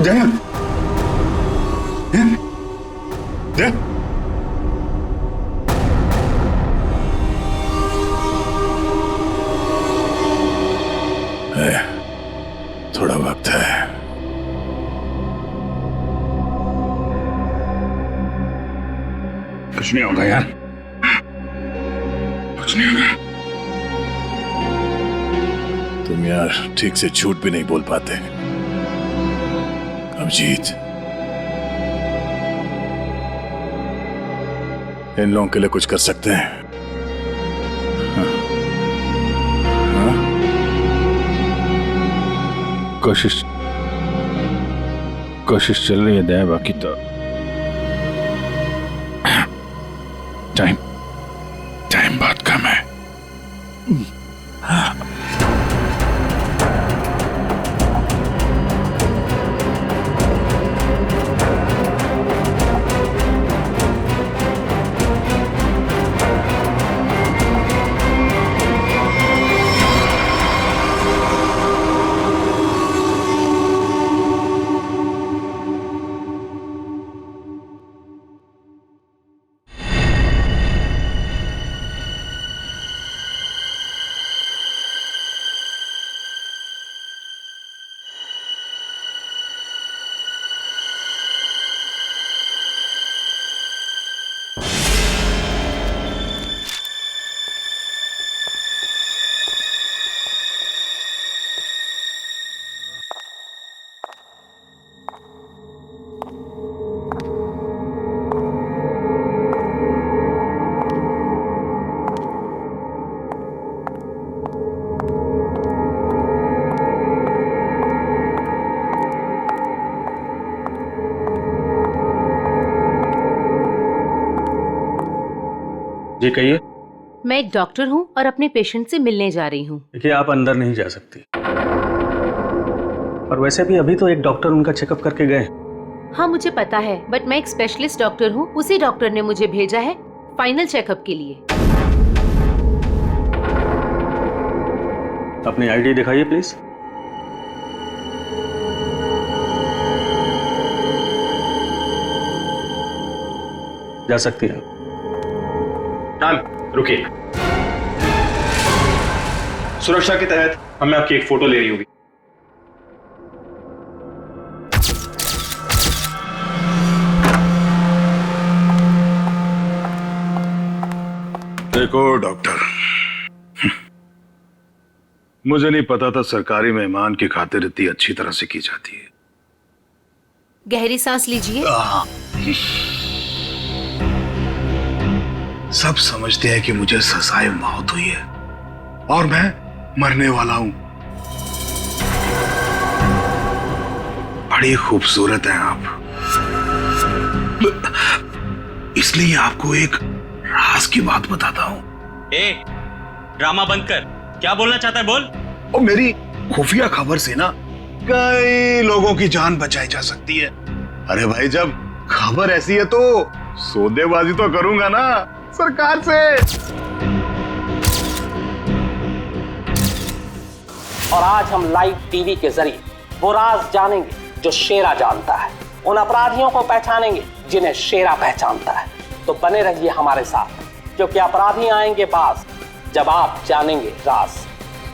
जया, जया, थोड़ा वक्त है। कुछ नहीं होगा यार, कुछ नहीं होगा। तुम यार ठीक से झूठ भी नहीं बोल पाते। अभिजीत, इन लोगों के लिए कुछ कर सकते हैं? हाँ? कोशिश चल रही है दया, बाकी तो टाइम बहुत कम है। जी कहिए। मैं एक डॉक्टर हूँ और अपने पेशेंट से मिलने जा रही हूँ। देखिए, आप अंदर नहीं जा सकती, और वैसे भी अभी तो एक डॉक्टर उनका चेकअप करके गए। हाँ मुझे पता है, बट मैं एक स्पेशलिस्ट डॉक्टर हूँ। उसी डॉक्टर ने मुझे भेजा है फाइनल चेकअप के लिए। अपनी आईडी दिखाइए प्लीज। जा सकती है। मैम रुकिए, सुरक्षा के तहत हमें आपकी एक फोटो लेनी होगी। देखो डॉक्टर, मुझे नहीं पता था सरकारी मेहमान की खातिर इतनी अच्छी तरह से की जाती है। गहरी सांस लीजिए। सब समझते हैं कि मुझे सजाए मौत हुई है और मैं मरने वाला हूं। बड़ी खूबसूरत हैं आप, इसलिए आपको एक राज की बात बताता हूं। ड्रामा बंद कर, क्या बोलना चाहता है बोल। और मेरी खुफिया खबर से ना कई लोगों की जान बचाई जा सकती है। अरे भाई, जब खबर ऐसी है तो सौदेबाजी तो करूंगा ना सरकार से। और आज हम लाइव टीवी के जरिए वो राज जानेंगे जो शेरा जानता है, उन अपराधियों को पहचानेंगे जिन्हें शेरा पहचानता है। तो बने रहिए हमारे साथ, क्योंकि अपराधी आएंगे पास जब आप जानेंगे राज।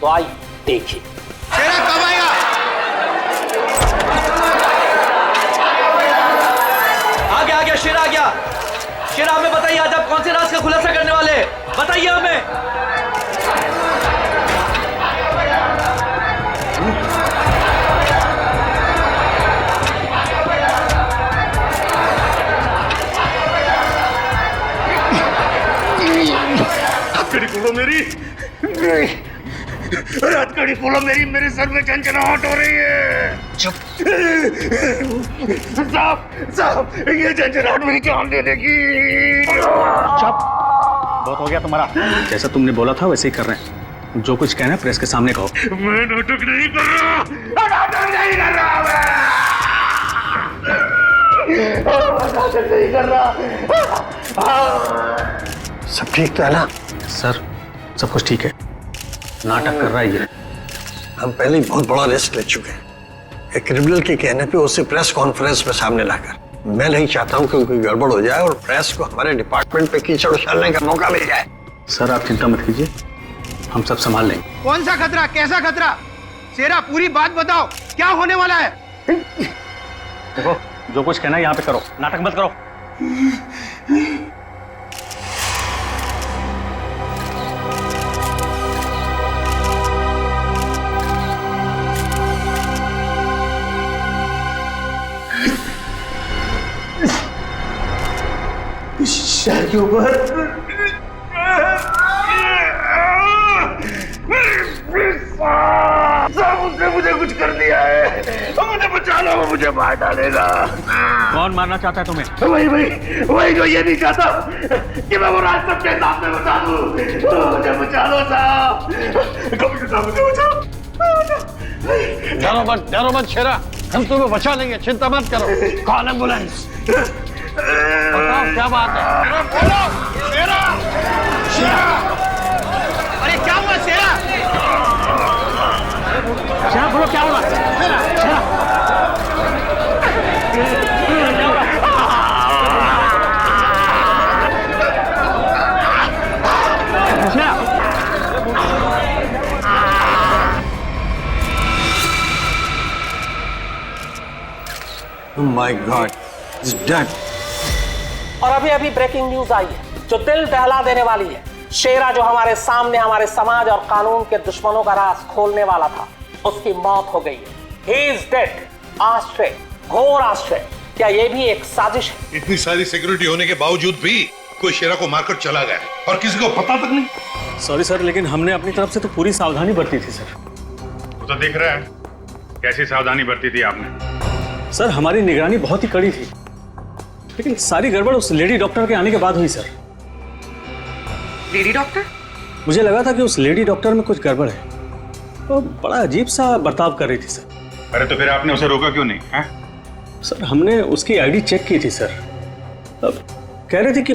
तो आइए देखिए। शेरा कब आएगा? आ गया शेरा आ गया। शेरा, हमें बताइए आज आप कौन से राज का खुलासा करने वाले हैं? बताइए हमें। हथकड़ी खोलो मेरी, हथकड़ी खोलो मेरी, मेरे सर में झंझनाहट हो रही है। चुप साहब, ये झंझनाहट मेरी जान ले लेगी। चुप, बहुत हो गया तुम्हारा। जैसा तुमने बोला था वैसे ही कर रहे हैं। जो कुछ कहना है प्रेस के सामने कहो। मैं नाटक नहीं कर रहा, नाटक नहीं कर रहा, नाटक नहीं कर रहा। सब ठीक तो है ना? सर, सब कुछ ठीक है। नाटक कर रहा है ये। हम पहले ही बहुत बड़ा रिस्क ले चुके हैं। एक क्रिमिनल के कहने पे उसे प्रेस कॉन्फ्रेंस में सामने लाकर, मैं नहीं चाहता हूँ कि कोई गड़बड़ हो जाए और प्रेस को हमारे डिपार्टमेंट पे कीचड़ उछालने का मौका मिल जाए। सर आप चिंता मत कीजिए, हम सब संभाल लेंगे। कौन सा खतरा, कैसा खतरा? शेरा पूरी बात बताओ, क्या होने वाला है? देखो जो कुछ कहना है यहाँ पे करो, नाटक मत करो। शहर के ऊपर उसने मुझे कुछ कर दिया है, मुझे बचा लो, वो मुझे मार डालेगा। कौन मारना चाहता है तुम्हें? वही जो ये नहीं चाहता कि मैं वो राज सबके सामने बचा दूं। मुझे बचा लो साहब, कभी साहब मुझे बचाओ। डरो मत शेरा, हम तुम्हें बचा लेंगे, चिंता मत करो। Call ambulance. बताओ क्या बात है? बोलो शेरा, शेरा, अरे क्या हुआ शेरा? शेरा बोलो क्या हुआ? शेरा Oh my God, he's dead. और अभी अभी ब्रेकिंग न्यूज आई है जो दिल दहला देने वाली है। शेरा जो हमारे सामने हमारे समाज और कानून के दुश्मनों का राज खोलने वाला था, उसकी मौत हो गई है। He is dead. आश्चर्य, घोर आश्चर्य। क्या ये भी एक साजिश है? इतनी सारी सिक्योरिटी होने के बावजूद भी कोई शेरा को मारकर चला गया और किसी को पता तक नहीं। सॉरी सर, लेकिन हमने अपनी तरफ से तो पूरी सावधानी बरती थी सर। वो तो दिख रहा है कैसी सावधानी बरती थी आपने। सर हमारी निगरानी बहुत ही कड़ी थी, लेकिन सारी गड़बड़ उस लेडी डॉक्टर के आने के बाद हुई सर। Lady doctor? मुझे लगा था कि उस लेडी डॉक्टर में कुछ गड़बड़ है, तो बड़ा अजीब सा बर्ताव कर रही थी सर। अरे तो फिर आपने उसे रोका क्यों नहीं है? सर हमने उसकी आईडी चेक की थी सर। अब कह रहे थे कि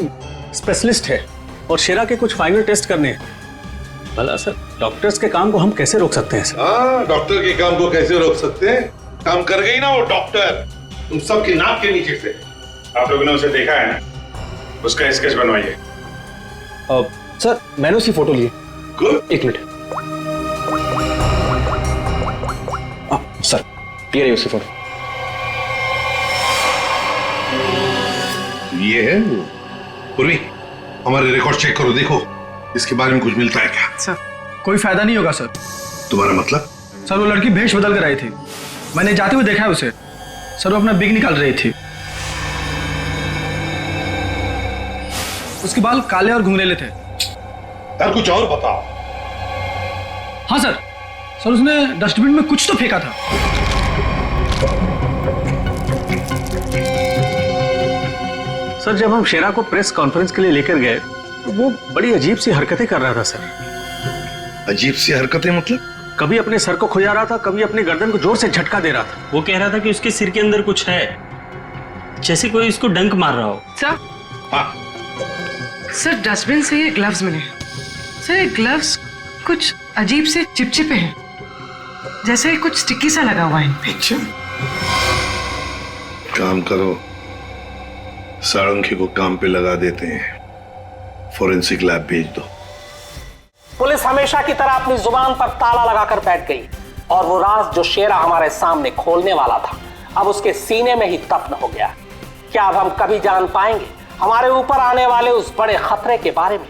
स्पेशलिस्ट है और शेरा के कुछ फाइनल टेस्ट करने हैं। भला सर डॉक्टर्स के काम को हम कैसे रोक सकते हैं सर? हाँ, डॉक्टर के काम को कैसे रोक सकते हैं? काम कर गई ना वो डॉक्टर, तुम सबके नाक के नीचे से। आप लोगों ने उसे देखा है ना, उसका स्केच बनवाइए। सर मैंने उसकी फोटो ली है। गुड। एक मिनट। सर ये रही उसकी फोटो। ये है वो। पूर्वी, हमारे रिकॉर्ड चेक करो, देखो इसके बारे में कुछ मिलता है क्या? सर कोई फायदा नहीं होगा सर। तुम्हारा मतलब? सर वो लड़की भेष बदल कर आई थी, मैंने जाते हुए देखा है उसे। सर वो अपना बिग निकाल रही थी, उसके बाल काले और घुंघरेले थे। यार कुछ और बताओ। हाँ सर, सर उसने डस्टबिन में कुछ तो फेंका था। सर जब हम शेरा को प्रेस कॉन्फ्रेंस के लिए लेकर गए तो वो बड़ी अजीब सी हरकतें कर रहा था सर। अजीब सी हरकतें मतलब? कभी अपने सर को खुजा रहा था, कभी अपनी गर्दन को जोर से झटका दे रहा था। वो कह रहा था कि उसके सिर के अंदर कुछ है, जैसे कोई इसको डंक मार रहा हो। सर? हाँ। सर डस्टबिन से ये ग्लव्स मिले। सर ये ग्लव्स कुछ अजीब से चिपचिपे हैं, जैसे कुछ स्टिकी सा लगा हुआ है। अच्छा, काम करो, सारंगी को काम पे लगा देते हैं, फोरेंसिक लैब भेज दो। पुलिस हमेशा की तरह अपनी जुबान पर ताला लगाकर बैठ गई और वो राज जो शेरा हमारे सामने खोलने वाला था अब उसके सीने में ही दफन हो गया। क्या अब हम कभी जान पाएंगे हमारे ऊपर आने वाले उस बड़े खतरे के बारे में?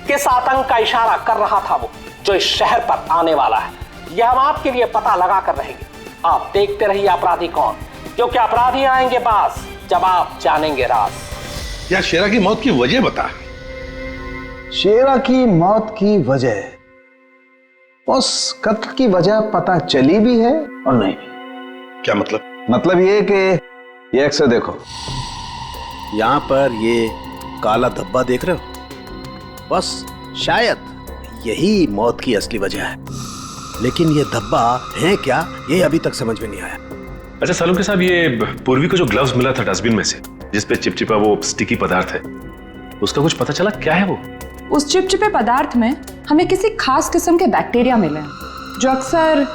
किस आतंक का इशारा कर रहा था वो जो इस शहर पर आने वाला है? यह हम आपके लिए पता लगा कर रहेंगे। आप देखते रहिए अपराधी कौन, क्योंकि अपराधी आएंगे बाज जब आप जानेंगे राज। यार शेरा की मौत की वजह बता। शेरा की मौत की वजह, उस कत्ल की वजह पता चली भी है और नहीं भी। क्या मतलब? मतलब ये कि ये अक्सर देखो, यहां पर ये काला धब्बा देख रहे हो, बस शायद यही मौत की असली वजह है, लेकिन ये धब्बा है क्या ये अभी तक समझ में नहीं आया। अच्छा सालुंके साहब, ये पूर्वी को जो ग्लव्स मिला था डस्टबिन में से, जिसपे चिपचिपा वो स्टिकी पदार्थ है, उसका कुछ पता चला क्या है वो? उस चिपचिपे पदार्थ में हमें किसी खास किस्म के बैक्टीरिया मिले हैं जो अक्सर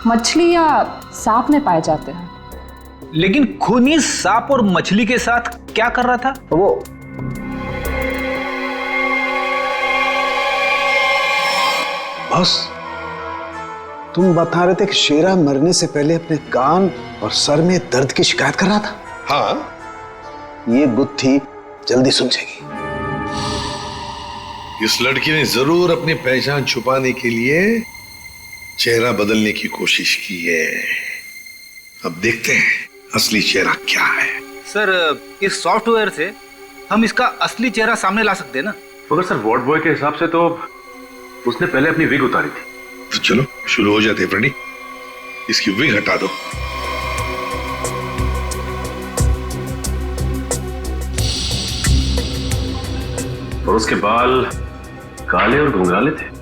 मछली या सांप में पाए जाते हैं। लेकिन खूनी सांप और मछली के साथ क्या कर रहा था वो? बॉस, तुम बता रहे थे कि शेरा मरने से पहले अपने कान और सर में दर्द की शिकायत कर रहा था। हाँ, ये गुत्थी जल्दी सुलझेगी। इस लड़की ने जरूर अपनी पहचान छुपाने के लिए चेहरा बदलने की कोशिश की है। अब देखते हैं असली चेहरा क्या है। सर, इस सॉफ्टवेयर से हम इसका असली चेहरा सामने ला सकते हैं ना? मगर सर, वार्ड बॉय के हिसाब से तो उसने पहले अपनी विग उतारी थी। तो चलो शुरू हो जाते हैं फ्रेंडी, इसकी विग हटा दो। और उसके बाल काले और घुंघराले थे।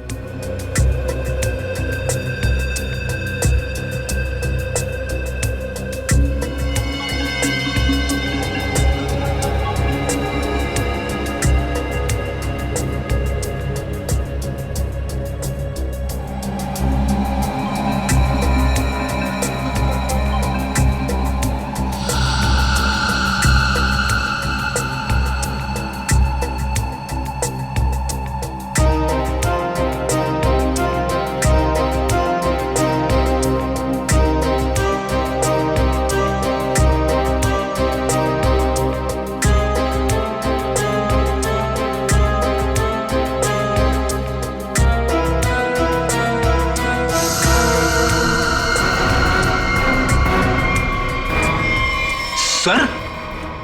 सर,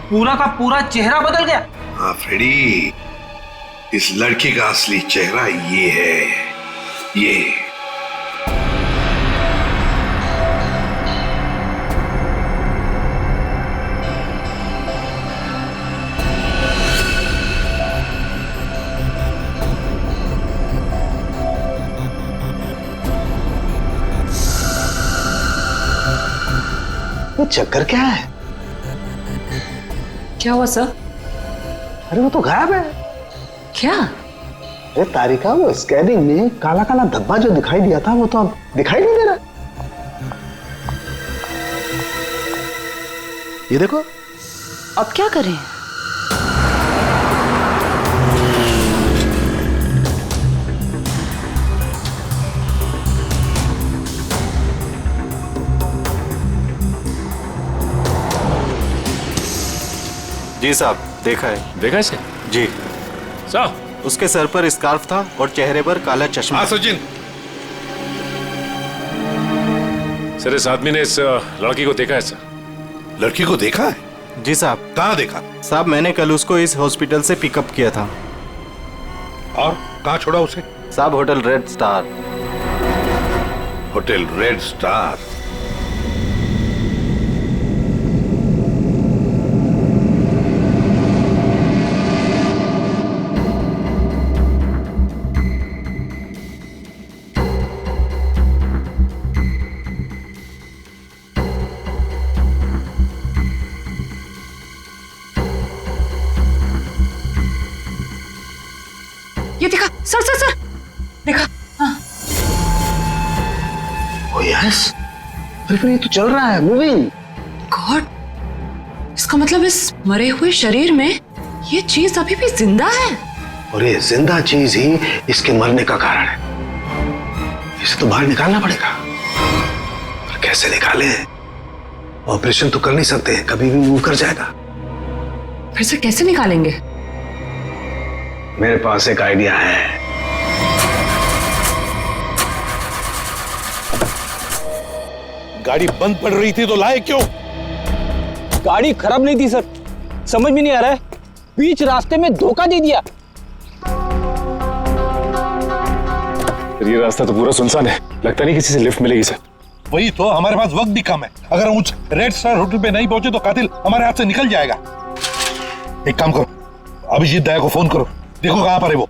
पूरा का पूरा चेहरा बदल गया। हाँ फ्रेडी, इस लड़की का असली चेहरा ये है, ये। ये चक्कर क्या है? क्या हुआ सर? अरे वो तो गायब है। क्या? अरे तारिका, वो स्कैनिंग में काला काला धब्बा जो दिखाई दिया था वो तो अब दिखाई नहीं दे रहा। ये देखो। अब क्या करें? जी साहब, देखा है। देखा इसे? जी साहब, उसके सर पर स्कार्फ था और चेहरे पर काला चश्मा। हाँ सचिन। सर, इस आदमी ने इस लड़की को देखा है सर। लड़की को देखा है? जी साहब। कहाँ देखा? साहब, मैंने कल उसको इस हॉस्पिटल से पिकअप किया था। और कहाँ छोड़ा उसे? साहब, hotel red star. Hotel red star? ये देखा सर, सर सर, देखा? हाँ। ओ यस, अरे फिर ये तो चल रहा है, मूविंग। गॉड, इसका मतलब इस मरे हुए शरीर में ये चीज अभी भी जिंदा है। और ये जिंदा चीज ही इसके मरने का कारण है। इसे तो बाहर निकालना पड़ेगा। पर कैसे निकाले? ऑपरेशन तो कर नहीं सकते, कभी भी मूव कर जाएगा। फिर से कैसे निकालेंगे? मेरे पास एक आइडिया है। गाड़ी बंद पड़ रही थी तो लाए क्यों? गाड़ी खराब नहीं थी सर, समझ में नहीं आ रहा है, बीच रास्ते में धोखा दे दिया। ये रास्ता तो पूरा सुनसान है, लगता नहीं किसी से लिफ्ट मिलेगी सर। वही तो, हमारे पास वक्त भी कम है। अगर हम उस रेड स्टार होटल पे नहीं पहुंचे तो कातिल हमारे हाथ से निकल जाएगा। एक काम करो, अभिजीत दया को फोन करो, देखो कहां पर है वो।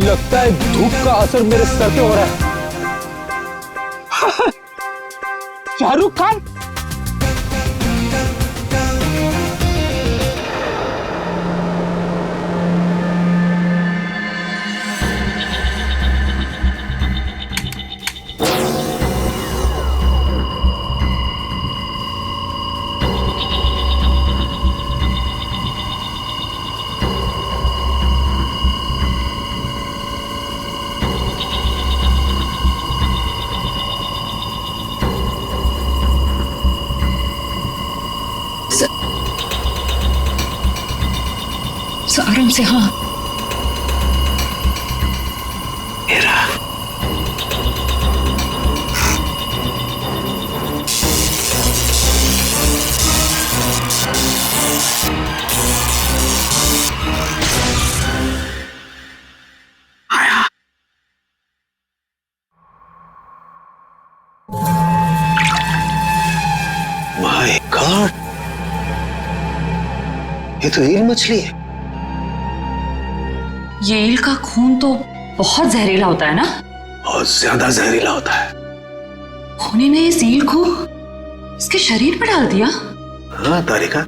लगता है धूप का असर मेरे सर पे हो रहा है। शाहरुख खान। आराम से। हाँ माय गॉड, ये तो ईल मछली है। ये ईल का खून तो बहुत जहरीला होता है ना? बहुत ज्यादा जहरीला होता है। खूनी ने इस ईल को इसके शरीर पर डाल दिया। हाँ तारिका,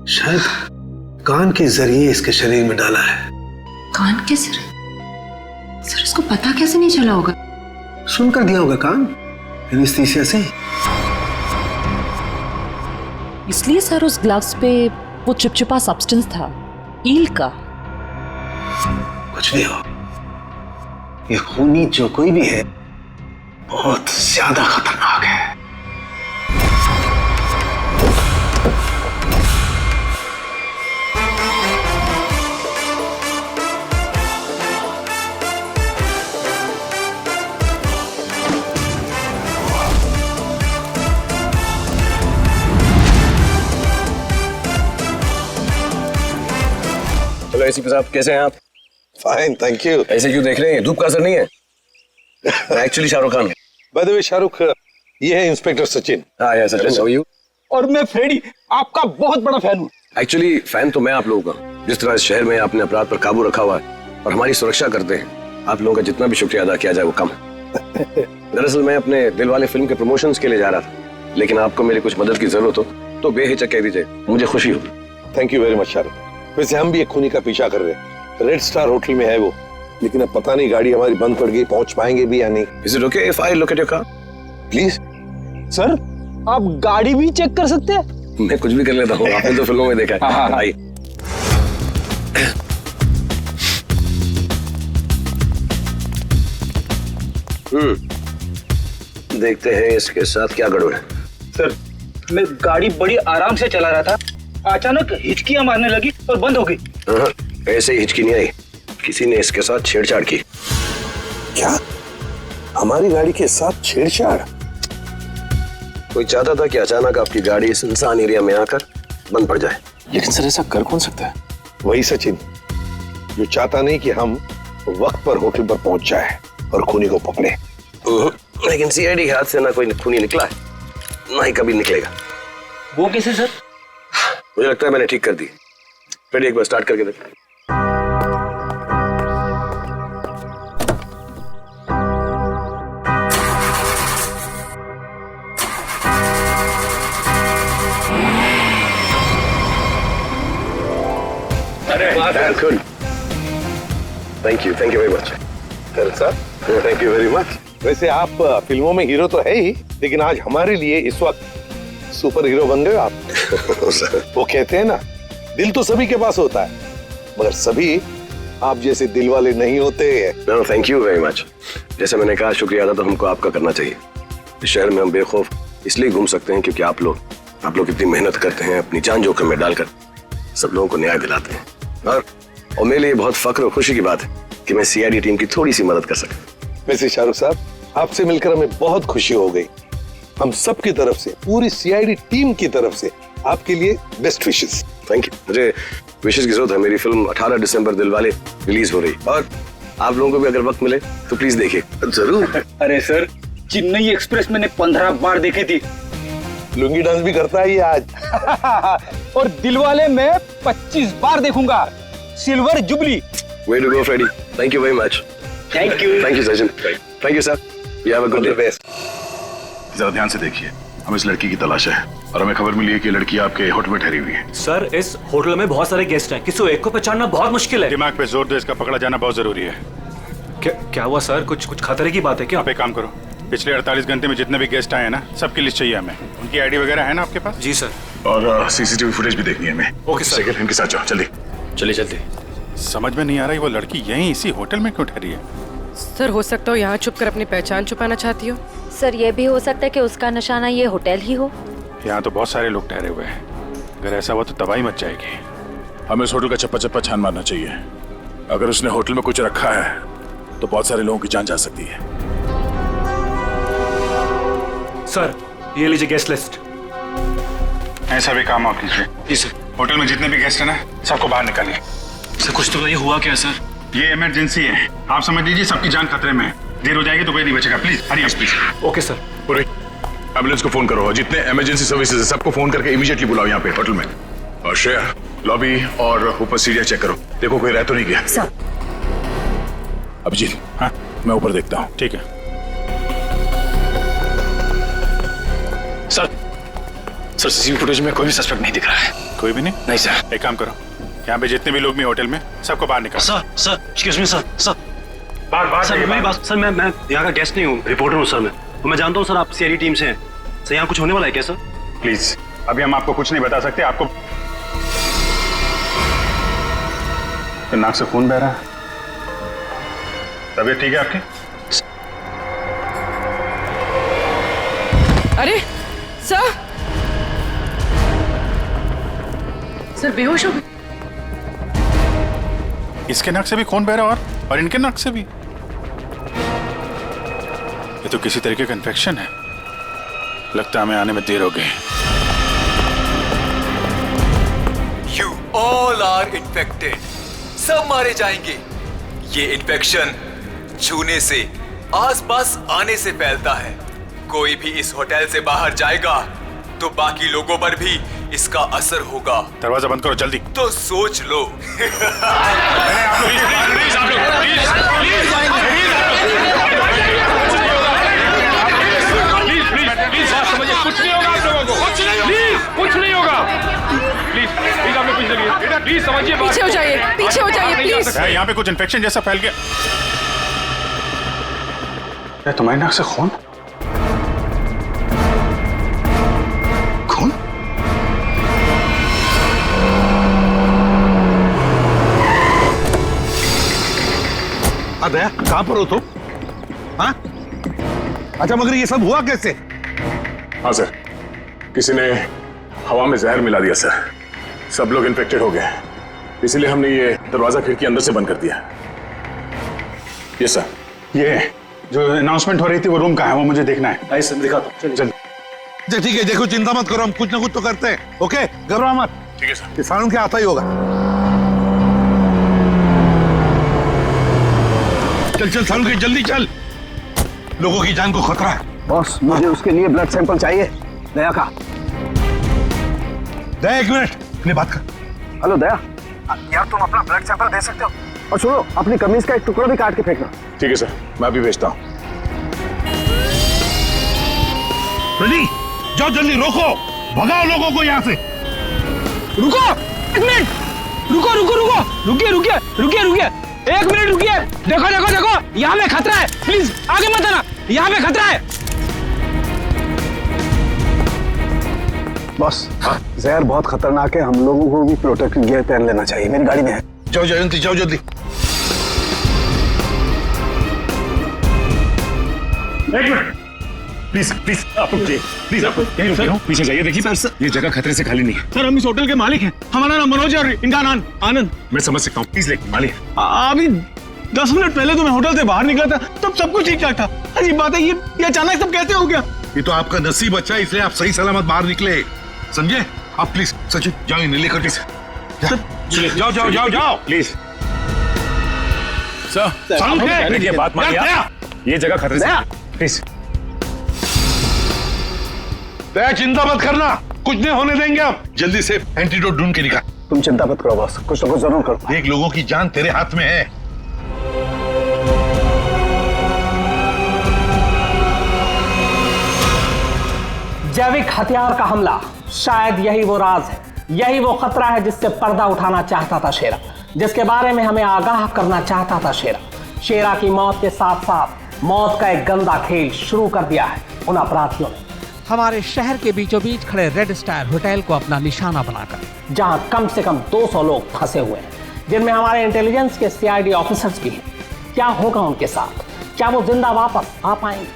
शायद कान के जरिए इसके शरीर में डाला है। कान के सर इसको पता कैसे नहीं चला होगा? सुनकर दिया होगा कान, एनेस्थीसिया से। इसलिए सर उस ग्लव्स पे वो चिपचिपा सब्सटेंस था, ईल का। कुछ भी हो, ये खूनी जो कोई भी है बहुत ज्यादा खतरनाक है। चलो एसीपी साहब, कैसे हैं आप? Fine, thank you. ऐसे क्यों देख रहे हैं? धूप का असर नहीं है? Actually Shahrukh Khan. By the way Shahrukh, ये है इंस्पेक्टर सचिन। हाँ यार सचिन, हाउ आर यू? और मैं फ्रेडी, आपका बहुत बड़ा फैन हूँ। एक्चुअली फैन तो मैं आप लोगों का। जिस तरह इस शहर में आपने अपराध पर काबू रखा हुआ है और हमारी सुरक्षा करते हैं, आप लोगों का जितना भी शुक्रिया अदा किया जाए वो कम है। दरअसल मैं अपने दिलवाले फिल्म के प्रमोशंस के लिए जा रहा था, लेकिन आपको मेरी कुछ मदद की जरूरत हो तो बेहिचक कह दीजिए, मुझे खुशी हो। Thank you very much Shahrukh. वैसे हम भी एक खूनी का पीछा कर रहे हैं, रेड स्टार होटल में है वो, लेकिन अब पता नहीं गाड़ी हमारी बंद पड़ गई, पहुंच पाएंगे भी या नहीं। Is it okay if I look at your car? Please. Sir आप गाड़ी भी चेक कर सकते हैं? मैं कुछ भी कर लेता हूँ, आपने तो फिल्मों में देखा है। आइए। देखते हैं इसके साथ क्या गड़बड़ है। सर मैं गाड़ी बड़ी आराम से चला रहा था, अचानक हिचकियां मारने लगी और बंद हो गई। ऐसे ही हिचकी नहीं आई, किसी ने इसके साथ छेड़छाड़ की। क्या? हमारी गाड़ी के साथ छेड़छाड़? कोई चाहता था कि अचानक आपकी गाड़ी सुनसान एरिया में आकर बंद पड़ जाए। लेकिन सर ऐसा कर कौन सकता है? वही सचिन, जो चाहता नहीं कि हम वक्त पर होटल पर पहुंच जाए और खूनी को पकड़े। लेकिन सीआईडी के हाथ से ना कोई खूनी निकला है, ना ही कभी निकलेगा। वो कैसे सर? मुझे लगता है मैंने ठीक कर दी। फिर एक बार स्टार्ट करके देख। Good, thank you very much sir. Thank you very much. वैसे आप फिल्मों में हीरो तो है ही, लेकिन आज हमारे लिए इस वक्त सुपर हीरो बन गए आप। वो कहते हैं ना, दिल तो सभी के पास होता है, मगर सभी आप जैसे दिल वाले नहीं होते। No thank you very much. जैसे मैंने कहा, शुक्रिया अदा तो हमको आपका करना चाहिए। इस शहर में हम बेखौफ इसलिए घूम सकते हैं क्योंकि आप लोग इतनी मेहनत करते हैं, अपनी जान जोखिम में डालकर सब लोगों को न्याय दिलाते हैं। और मेरे लिए बहुत फख्र और खुशी की बात है कि मैं सीआईडी टीम की थोड़ी सी मदद कर सका। वैसे शाहरुख साहब, आपसे मिलकर हमें बहुत खुशी हो गई। हम सब की तरफ से, पूरी सीआईडी टीम की तरफ से आपके लिए बेस्ट विशेस। Thank you. मुझे विशेस की जरूरत है। मेरी फिल्म 18 दिसंबर दिलवाले रिलीज हो रही, और आप लोगों को भी अगर वक्त मिले तो प्लीज देखिए। जरूर। अरे सर, चेन्नई एक्सप्रेस मैंने 15 बार देखी थी। लुंगी डांस भी करता है ये आज। और दिलवाले में 25 बार देखूंगा। Silver jubilee. Way to go, Freddy. Thank you very much. Thank you. Thank you, Sachin. Thank you, sir. You have a good day. जरा ध्यान से देखिए, हम इस लड़की की तलाश है और हमें खबर मिली है कि ये लड़की आपके होटल में ठहरी हुई है। सर, इस होटल में बहुत सारे गेस्ट हैं, किसी एक को पहचानना बहुत मुश्किल है। दिमाग पे जोर दो, इसका पकड़ा जाना बहुत जरूरी है। क्या हुआ सर? कुछ खतरे की बात है क्या? आप एक काम करो, पिछले 48 घंटे में जितने भी गेस्ट आए हैं ना, सबकी लिस्ट चाहिए हमें। उनकी आईडी वगैरह है ना आपके पास? जी सर। और सीसीटीवी फुटेज भी देखनी है हमें। Okay sir. सेकंड इनके साथ जाओ, जल्दी। चलिए जल्दी। समझ में नहीं आ रही वो लड़की यहीं इसी होटल में क्यों ठहरी है? सर हो सकता हो यहाँ छुप कर अपनी पहचान छुपाना चाहती हो। सर ये भी हो सकता है कि उसका निशाना ये होटल ही हो। यहाँ तो बहुत सारे लोग ठहरे हुए हैं, अगर ऐसा हुआ तो तबाही मच जाएगी। हमें इस होटल का चप्पा चप्पा छान मारना चाहिए। अगर उसने होटल में कुछ रखा है तो बहुत सारे लोगों की जान जा सकती है। सर ये लीजिए गेस्ट लिस्ट। ऐसा भी काम आप कीजिए। जी सर। होटल में जितने भी गेस्ट हैं ना, सबको बाहर निकालिए। सर कुछ तो बताइए, हुआ क्या सर? ये इमरजेंसी है, आप समझ लीजिए सबकी जान खतरे में है। देर हो जाएगी तो कोई नहीं बचेगा। Please hurry up please. Okay sir. पूरी एम्बुलेंस को फोन करो और जितने इमरजेंसी सर्विसेज है सबको फोन करके इमीडिएटली बुलाओ यहाँ पे होटल में। और श्रेया, लॉबी और ऊपर सीढ़ियाँ चेक करो, देखो कोई रह तो नहीं गया। सर। अभिजीत, हाँ मैं ऊपर देखता हूँ। ठीक है सर। सर सीसीटीवी फुटेज में कोई भी सस्पेक्ट नहीं दिख रहा है। कोई भी नहीं? नहीं सर। एक काम करो, यहाँ पे जितने भी लोग भी होटल में, सबको बाहर निकालो। Sir excuse me sir. बाहर सर मेरी बात। सर मैं यहाँ का गेस्ट नहीं हूँ, रिपोर्टर हूँ सर। मैं जानता हूँ सर आप सीआईडी टीम से हैं। सर यहाँ कुछ होने वाला है क्या सर? प्लीज अभी हम आपको कुछ नहीं बता सकते। आपको नाक से खून बह रहा है, तबीयत ठीक है आपकी? अरे सर, सर बेहोश हो गए। इसके नाक से भी खून बह रहा और इनके नाक से भी। ये तो किसी तरीके का इन्फेक्शन है, लगता है हमें आने में देर हो गई। You all are infected. सब मारे जाएंगे। ये इन्फेक्शन छूने से, आसपास आने से फैलता है। कोई भी इस होटल से बाहर जाएगा तो बाकी लोगों पर भी इसका असर होगा। दरवाजा बंद करो जल्दी। तो सोच लो। कुछ नहीं होगा आप लोगों को, कुछ नहीं होगा। प्लीज आप लोग पीछे चलिए। बेटा प्लीज समझिए बात। पीछे हो जाइए, पीछे हो जाइए प्लीज। यहाँ पे कुछ इन्फेक्शन जैसा फैल गया। तुम्हारी नाक से खून? दया कहां पर हो तुम? हाँ? अच्छा मगर ये सब हुआ कैसे? हाँ सर, किसी ने हवा में जहर मिला दिया सर। सब लोग इन्फेक्टेड हो गए, इसीलिए हमने ये दरवाजा खिड़की अंदर से बंद कर दिया। ये सर, ये जो अनाउंसमेंट हो रही थी वो रूम कहाँ है, वो मुझे देखना है। आइए सर दिखाता हूँ। ठीक है, देखो चिंता मत करो, हम कुछ ना कुछ तो करते हैं। ओके घबराओ मत। ठीक है सर। किसानों के आता ही होगा। चल सालू के जल्दी चल, लोगों की जान को खतरा है। बॉस मुझे उसके लिए ब्लड सैंपल चाहिए, दया का। दया एक मिनट, अपनी बात कर। हेलो दया, यार तुम अपना ब्लड सैंपल दे सकते हो? और सुनो, अपनी कमीज का एक टुकड़ा भी काट के फेंकना। ठीक है सर, मैं अभी भेजता हूँ। रेडी, जाओ जल्दी, रोको, भगाओ लोगों को यहाँ से। रुको एक मिनट, रुकिए, एक मिनट रुकिए। देखो यहाँ पे खतरा है, प्लीज आगे मत आना, यहाँ पे खतरा है। बॉस जहर बहुत खतरनाक है, हम लोगों को भी प्रोटेक्टिव गियर पहन लेना चाहिए। मेरी गाड़ी में है। जाओ जयंती, जाओ जल्दी। एक मिनट प्लीज आप पीछे जाइए। देखिए सर, ये जगह खतरे से खाली नहीं है। सर हम इस होटल के मालिक हैं, हमारा नाम मनोज है और इनका नाम आनंद। मैं समझ सकता हूँ, प्लीज लेकिन मालिक अभी 10 मिनट पहले तो मैं होटल से बाहर निकला था, तब सब कुछ ठीक ठाक था। अजीब बात है, ये अचानक सब कैसे हो गया? ये तो आपका नसीब अच्छा है, इसलिए आप सही सलामत बाहर निकले, समझे? आप प्लीज सचिन जाओ, इन्हें लेकर जाओ प्लीज। सर बात मानिए, ये जगह खतरे से, प्लीज। दया चिंता मत करना, कुछ नहीं होने देंगे। आप जल्दी से एंटीडोट ढूंढ के निकाल। तुम चिंता मत करो बॉस, कुछ ना कुछ जरूर करो। एक लोगों की जान तेरे हाथ में है, जैविक हथियार का हमला, शायद यही वो राज है, यही वो खतरा है जिससे पर्दा उठाना चाहता था शेरा, जिसके बारे में हमें आगाह करना चाहता था शेरा। शेरा की मौत के साथ साथ मौत का एक गंदा खेल शुरू कर दिया है उन अपराधियों ने। हमारे शहर के बीचों बीच खड़े रेड स्टार होटल को अपना निशाना बनाकर, जहां कम से कम 200 लोग फंसे हुए हैं, जिनमें हमारे इंटेलिजेंस के सीआईडी ऑफिसर्स भी हैं। क्या होगा उनके साथ? क्या वो जिंदा वापस आ पाएंगे?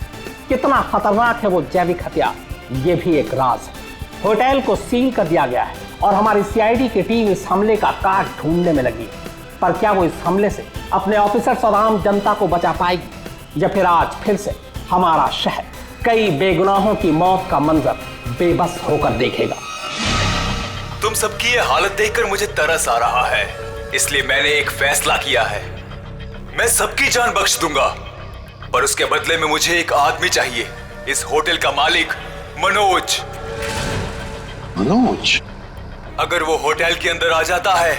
कितना खतरनाक है वो जैविक हथियार, ये भी एक राज है। होटल को सील कर दिया गया है और हमारी सीआईडी की टीम इस हमले का काट ढूंढने में लगी है। पर क्या वो इस हमले से अपने ऑफिसर्स और आम जनता को बचा पाएगी, या फिर आज फिर से हमारा शहर कई बेगुनाहों की मौत का मंजर बेबस होकर देखेगा? तुम सबकी ये हालत देखकर मुझे तरस आ रहा है, इसलिए मैंने एक फैसला किया है। मैं सबकी जान बख्श दूंगा, पर उसके बदले में मुझे एक आदमी चाहिए, इस होटल का मालिक मनोज। मनोज? अगर वो होटल के अंदर आ जाता है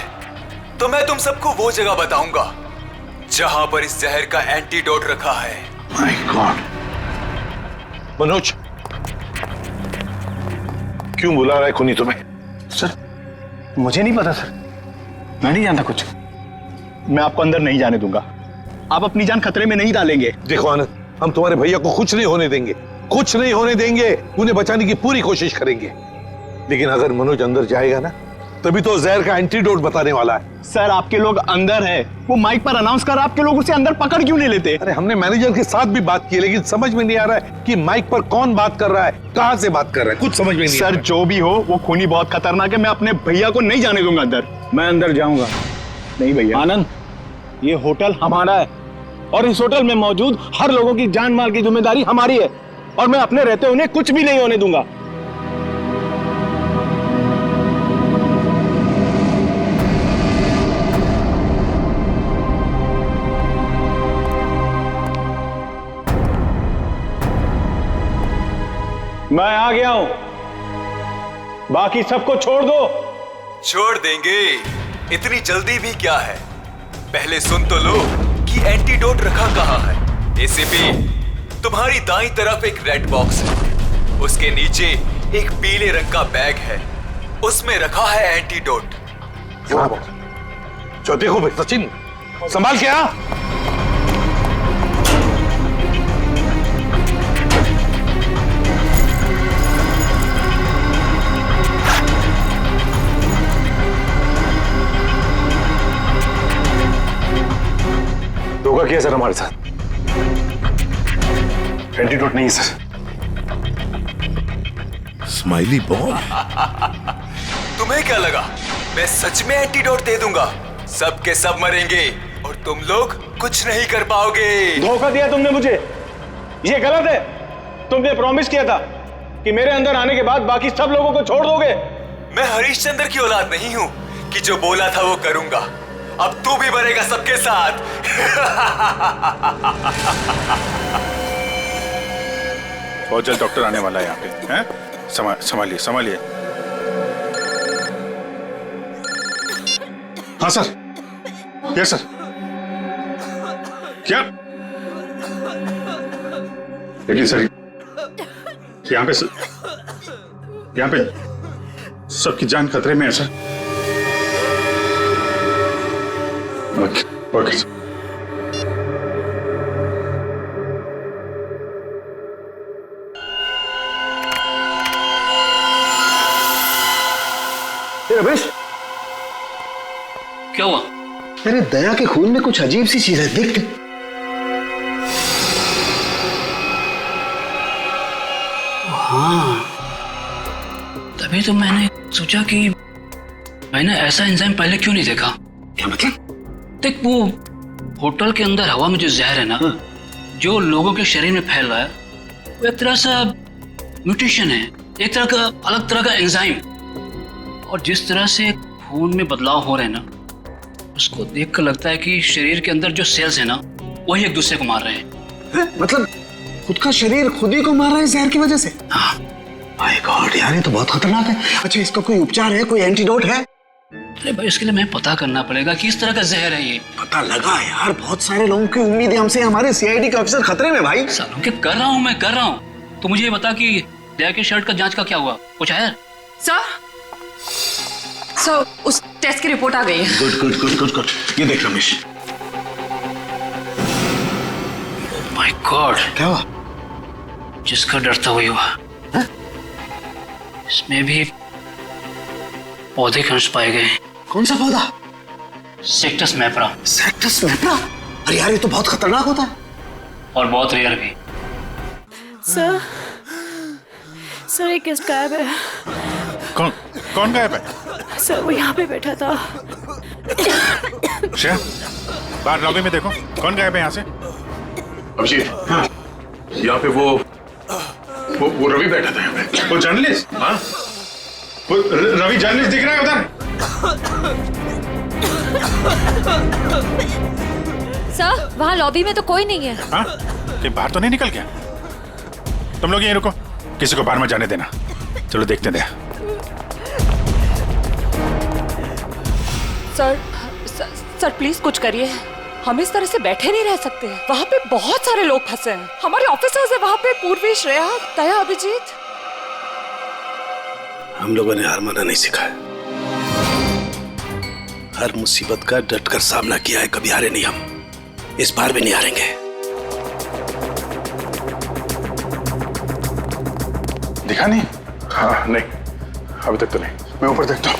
तो मैं तुम सबको वो जगह बताऊंगा जहां पर इस जहर का एंटीडोट रखा है। My God. मनोज, क्यों बुला रहा है खूनी तुम्हें? सर, मुझे नहीं पता सर, मैं नहीं जानता कुछ। मैं आपको अंदर नहीं जाने दूंगा। आप अपनी जान खतरे में नहीं डालेंगे। देखो आनंद, हम तुम्हारे भैया को कुछ नहीं होने देंगे, कुछ नहीं होने देंगे। उन्हें बचाने की पूरी कोशिश करेंगे, लेकिन अगर मनोज अंदर जाएगा ना, तभी तो जहर का एंटीडोट बताने वाला है। सर, आपके लोग अंदर है, वो माइक पर अनाउंस कर, आपके लोग उसे अंदर पकड़ क्यों नहीं लेते? अरे हमने मैनेजर के साथ भी बात की, लेकिन समझ में नहीं आ रहा है कि माइक पर कौन बात कर रहा है, कहां से बात कर रहा है, कुछ समझ में नहीं। सर, जो भी हो, वो खूनी बहुत खतरनाक है। मैं अपने भैया को नहीं जाने दूंगा अंदर। मैं अंदर जाऊंगा नहीं भैया। आनंद, ये होटल हमारा है और इस होटल में मौजूद हर लोगों की जान माल की जिम्मेदारी हमारी है, और मैं अपने रहते उन्हें कुछ भी नहीं होने दूंगा। मैं आ गया हूं, बाकी सबको छोड़ दो। छोड़ देंगे, इतनी जल्दी भी क्या है? पहले सुन तो लो कि एंटीडोट रखा कहां है। एसीपी, तुम्हारी दाईं तरफ एक रेड बॉक्स है, उसके नीचे एक पीले रंग का बैग है, उसमें रखा है एंटीडोट। जो देखो भाई सचिन, संभाल के आ। धोखा किया सर हमारे साथ। एंटीडोट नहीं सर। Smiley bomb? तुम्हें क्या लगा मैं सच में एंटीडोट दे दूंगा? सब के सब मरेंगे और तुम लोग कुछ नहीं कर पाओगे। धोखा दिया तुमने मुझे, ये गलत है। तुमने प्रॉमिस किया था कि मेरे अंदर आने के बाद बाकी सब लोगों को छोड़ दोगे। मैं हरिश्चंद्र की औलाद नहीं हूं कि जो बोला था वो करूंगा। अब तू भी मरेगा सबके साथ। बहुत जल्द डॉक्टर आने वाला है यहाँ पे, हैं? संभालिए संभालिए। हाँ सर, यस सर। क्या? लेकिन सर, यहाँ पे सबकी जान खतरे में है सर। Okay sir. रमेश, क्या हुआ? अरे दया के खून में कुछ अजीब सी चीज है, देख। हाँ, तभी तो मैंने सोचा कि मैंने ऐसा एंजाइम पहले क्यों नहीं देखा। क्या मतलब? देख, वो होटल के अंदर हवा में जो जहर है ना, जो लोगों के शरीर में फैल रहा है, वो एक तरह से म्यूटेशन है, एक तरह का अलग तरह का एंजाइम। और जिस तरह से खून में बदलाव हो रहे हैं ना, उसको देखकर लगता है कि शरीर के अंदर जो सेल्स है ना, वही एक दूसरे को मार रहे हैं। मतलब खुद का शरीर खुद ही को मार रहा है जहर की वजह से? हाँ। माय गॉड यार, ये तो बहुत खतरनाक है। अच्छा, इसका कोई उपचार है, कोई एंटीडोट है? अरे भाई, इसके लिए मैं पता करना पड़ेगा कि इस तरह का जहर है ये। पता लगा यार, बहुत सारे लोगों की उम्मीद है हमसे, हमारे सीआईडी के ऑफिसर खतरे में भाई। सालों के कर रहा हूँ, मैं कर रहा हूँ। तो मुझे ये बता कि दया की शर्ट का जांच का क्या हुआ, कुछ है? सर उस टेस्ट की रिपोर्ट आ गई है। Good good good good good. ये देख रमेश। माय गॉड, क्या हुआ? जिसका डर था वही हुआ। इसमें भी पौधे के अंश पाए गए। कौन सा पौधा? सेक्टस मैप्रा। सेक्टस मैप्रा? अरे यार ये तो बहुत खतरनाक होता है और बहुत रेयर भी। सर एक गेस्ट गायब है। कौन कौन गायब है? सर वो यहाँ पे बैठा था। श्रेया, बाहर लॉबी में देखो कौन गायब है यहाँ से। अभिजीत, हाँ, यहाँ पे वो रवि बैठा था यहाँ पे। वो जर्नलिस्ट? हाँ, वो रवि जर्नलिस्ट दिख रहा है उधर। सर वहाँ लॉबी में तो कोई नहीं है। हाँ, कि बाहर तो नहीं निकल गया? तुम लोग यहीं रुको, किसी को बाहर मत जाने देना। चलो देखते दे। सर प्लीज कुछ करिए, हम इस तरह से बैठे नहीं रह सकते। वहाँ पे बहुत सारे लोग फंसे हैं, हमारे ऑफिसर्स है वहाँ पे, पूर्वी, श्रेया, दया, अभिजीत। हम लोगों ने हार माना नहीं सीखा है। हर मुसीबत का डटकर सामना किया है, कभी हारे नहीं हम। इस बार भी नहीं हारेंगे। दिखा नहीं? हाँ नहीं, अभी तक तो नहीं। मैं ऊपर देखता हूँ।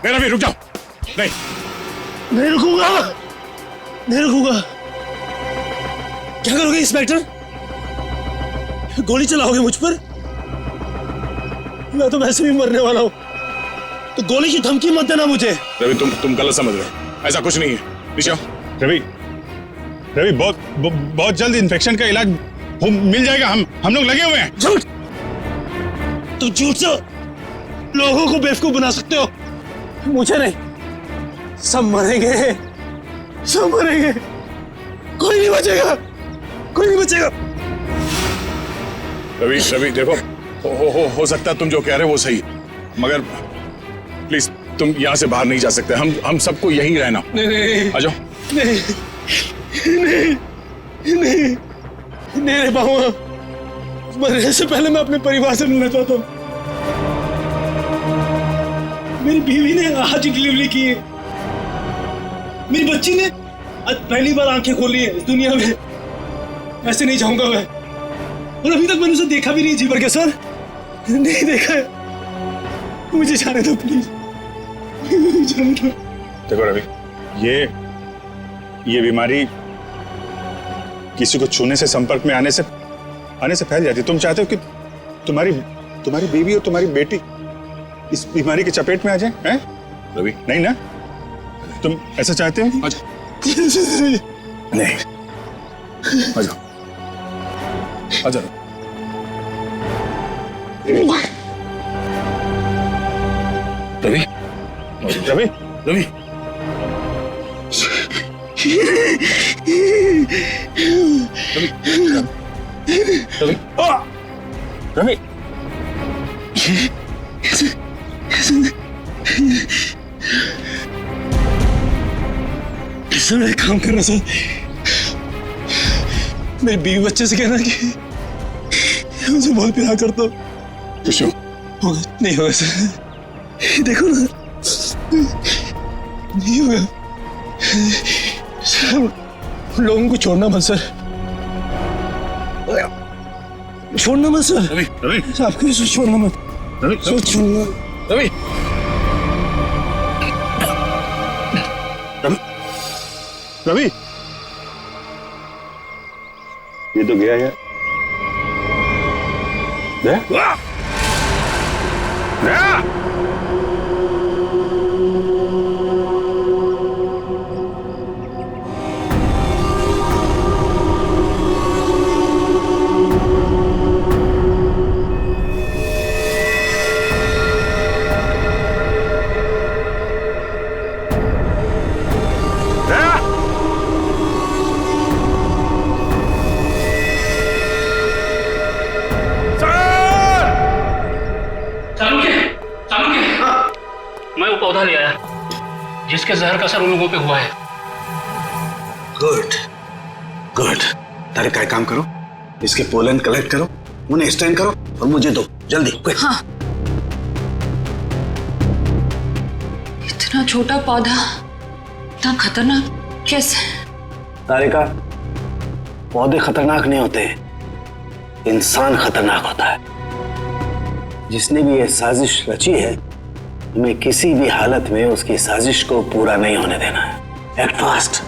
नहीं रवि रुक जाओ। नहीं नहीं रुकूंगा, नहीं रुकूंगा। क्या करोगे इंस्पेक्टर? गोली चलाओगे मुझ पर? मैं तो वैसे भी मरने वाला हूं, तो गोली की धमकी मत देना मुझे। रवि तुम गलत समझ रहे हो, ऐसा कुछ नहीं है। नीचे आओ। रवि बहुत जल्द इन्फेक्शन का इलाज मिल जाएगा। हम लोग लगे हुए हैं। झूठ! तुम झूठ से लोगों को बेवकूफ बना सकते हो, मुझे नहीं। सब मरेंगे, सब मरेंगे, कोई नहीं बचेगा, कोई नहीं बचेगा। रवि देखो, हो सकता है तुम जो कह रहे हो वो सही, मगर प्लीज तुम यहाँ से बाहर नहीं जा सकते। हम सबको यहीं रहना। नहीं आ जाओ। नहीं नहीं नहीं नहीं रह पाऊंगा। मरने से पहले मैं अपने परिवार से मिलना चाहता हूँ। मेरी बीवी ने आज डिलीवरी की है, मेरी बच्ची ने आज पहली बार आंखें खोली है इस दुनिया में। ऐसे नहीं जाऊंगा मैं, और अभी तक मैंने उसे देखा भी नहीं जी भर के। सर नहीं देखा है, मुझे जाने दो प्लीज, जाने दो। देखो रवि, ये बीमारी किसी को छूने से, संपर्क में आने से फैल जाती है। तुम चाहते हो कि तुम्हारी बीवी और तुम्हारी बेटी इस बीमारी की चपेट में आ जाए? हैं रवि? नहीं ना, तुम ऐसा चाहते हो? आ जाओ। नहीं, आ जाओ, आ जाओ। रवि रवि रवि रवि मैं काम कर रहा सर। मेरी बीवी बच्चे से कहना कि मुझे बहुत प्यार करता हूँ। नहीं होगा सर, देखो ना, नहीं होगा सर। लोगों को छोड़ना मत सर, छोड़ना मत सर। रवि आपको छोड़ना मत। रवि छोड़ना। रवि रवि, ये तो गया यार। मैं वो पौधा ले आया जिसके जहर का असर उन लोगों पे हुआ है। Good good. तारे का काम करो, इसके पोलन कलेक्ट करो, उन्हें स्टैंड करो और मुझे दो जल्दी। क्विक। हाँ। इतना छोटा पौधा इतना खतरनाक कैसे? तारिका, पौधे खतरनाक नहीं होते, इंसान खतरनाक होता है। जिसने भी ये साजिश रची है, हमें किसी भी हालत में उसकी साजिश को पूरा नहीं होने देना है। Act fast.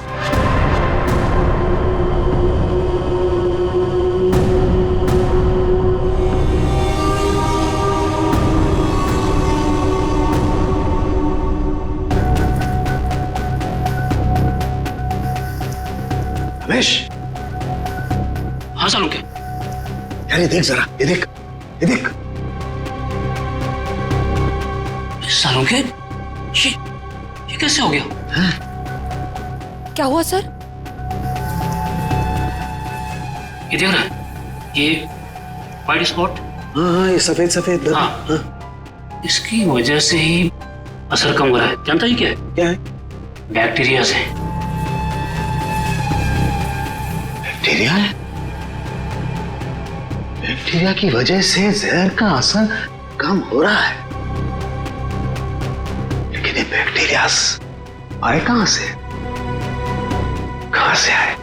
रमेश। हाँ सालुंखे। यार ये देख जरा, ये देख, ये देख। सालुंखे, ये कैसे हो गया? क्या हुआ सर? ये देख रहा है, ये वाइट स्पॉट। हाँ, ये सफेद सफेद। हाँ। इसकी वजह से ही असर कम हो रहा है। जानता ही क्या है? क्या है? बैक्टीरिया से। बैक्टीरिया है? बैक्टीरिया की वजह से जहर का असर कम हो रहा है, लेकिन ये बैक्टीरिया आए कहां से? कहां से आए?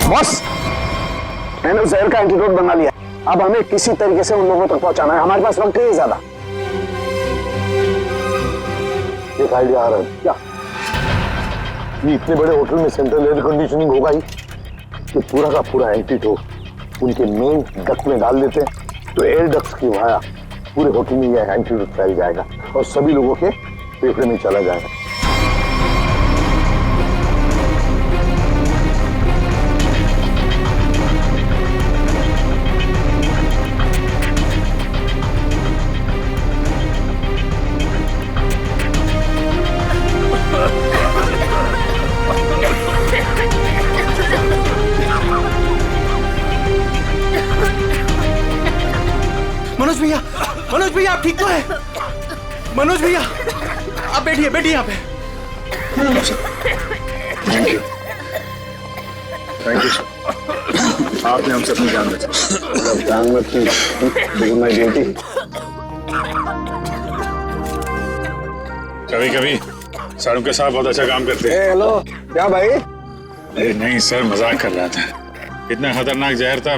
बॉस, मैंने उस जहर का एंटीडोट बना लिया। अब हमें किसी तरीके से उन लोगों तक पहुंचाना है। हमारे पास वक्त नहीं है ज्यादा। एक आइडिया आ रहा है। क्या? ये इतने बड़े होटल में सेंट्रल एयर कंडीशनिंग होगा ही कि पूरा का पूरा एंटीडोट उनके मेन डक्ट में डाल देते हैं, तो एयर डक्ट्स की वाया पूरे होटल में यह एंटीडोट फैल जाएगा और सभी लोगों के फेफड़े में चला जाएगा। मनोज भैया आप ठीक तो है? मनोज भैया आप बैठिए, बैठिए यहाँ पे। Thank you, thank you sir. आपने हमसे अपनी जान बचाई। जान मत की माय ड्यूटी। कभी कभी सारुण के साथ बहुत अच्छा काम करते हैं। हेलो, क्या भाई? अरे नहीं सर, मजाक कर रहा था। इतना खतरनाक जहर था,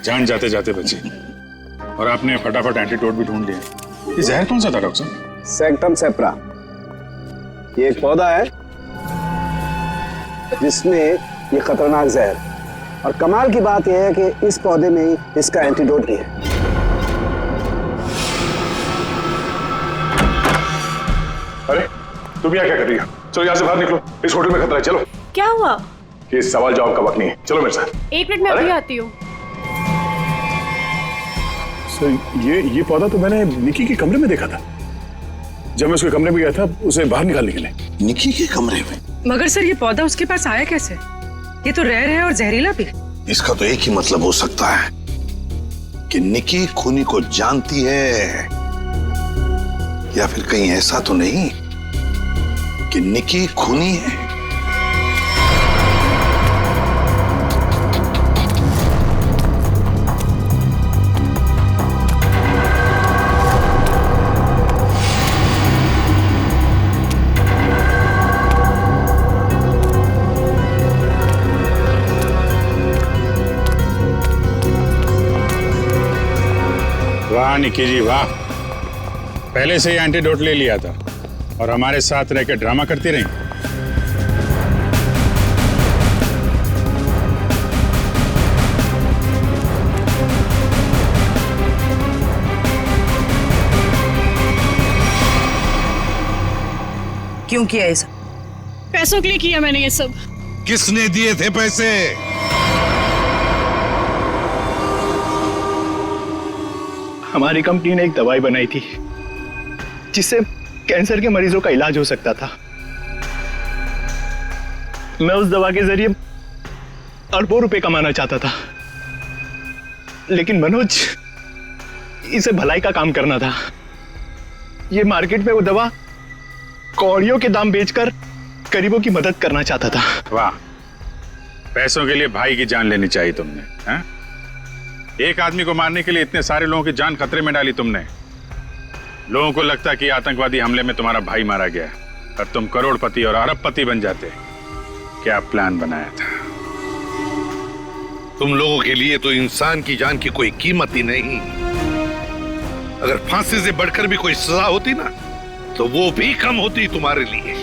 जान जाते जाते बची। और आपने फटाफट एंटीडोट भी ढूंढ लिया। ये जहर कौन सा था डॉक्टर साहब? सेक्टम सेप्रा। ये एक पौधा है जिसमें ये खतरनाक जहर, और कमाल की बात यह है कि इस पौधे में ही इसका एंटीडोट भी है। अरे तुम यहाँ क्या कर रही हो? चलो यहाँ से बाहर निकलो, इस होटल में खतरा है। चलो। क्या हुआ? ये सवाल जवाब का वक्त नहीं है, चलो मेरे साथ। एक मिनट में अभी आती हूँ। ये पौधा तो मैंने निकी के कमरे में देखा था। जब मैं उसके कमरे में गया था उसे बाहर निकालने के लिए। निकी के कमरे में? मगर सर ये पौधा उसके पास आया कैसे? ये तो रेयर है और जहरीला भी। इसका तो एक ही मतलब हो सकता है कि निकी खूनी को जानती है, या फिर कहीं ऐसा तो नहीं कि निकी खूनी है। वाह निकी जी वाह, पहले से ही एंटीडोट ले लिया था और हमारे साथ रहकर ड्रामा करती रही। क्यों किया ये सब? पैसों के लिए किया मैंने ये सब। किसने दिए थे पैसे? हमारी कंपनी ने एक दवाई बनाई थी जिससे कैंसर के मरीजों का इलाज हो सकता था। मैं उस दवा के जरिए अरबों रुपए कमाना चाहता था, लेकिन मनोज, इसे भलाई का काम करना था। ये मार्केट में वो दवा कौड़ियों के दाम बेचकर गरीबों की मदद करना चाहता था। वाह, पैसों के लिए भाई की जान लेनी चाहिए तुमने, हैं? एक आदमी को मारने के लिए इतने सारे लोगों की जान खतरे में डाली तुमने। लोगों को लगता कि आतंकवादी हमले में तुम्हारा भाई मारा गया और तुम करोड़पति और अरबपति बन जाते। क्या प्लान बनाया था? तुम लोगों के लिए तो इंसान की जान की कोई कीमत ही नहीं। अगर फांसी से बढ़कर भी कोई सजा होती ना, तो वो भी कम होती तुम्हारे लिए।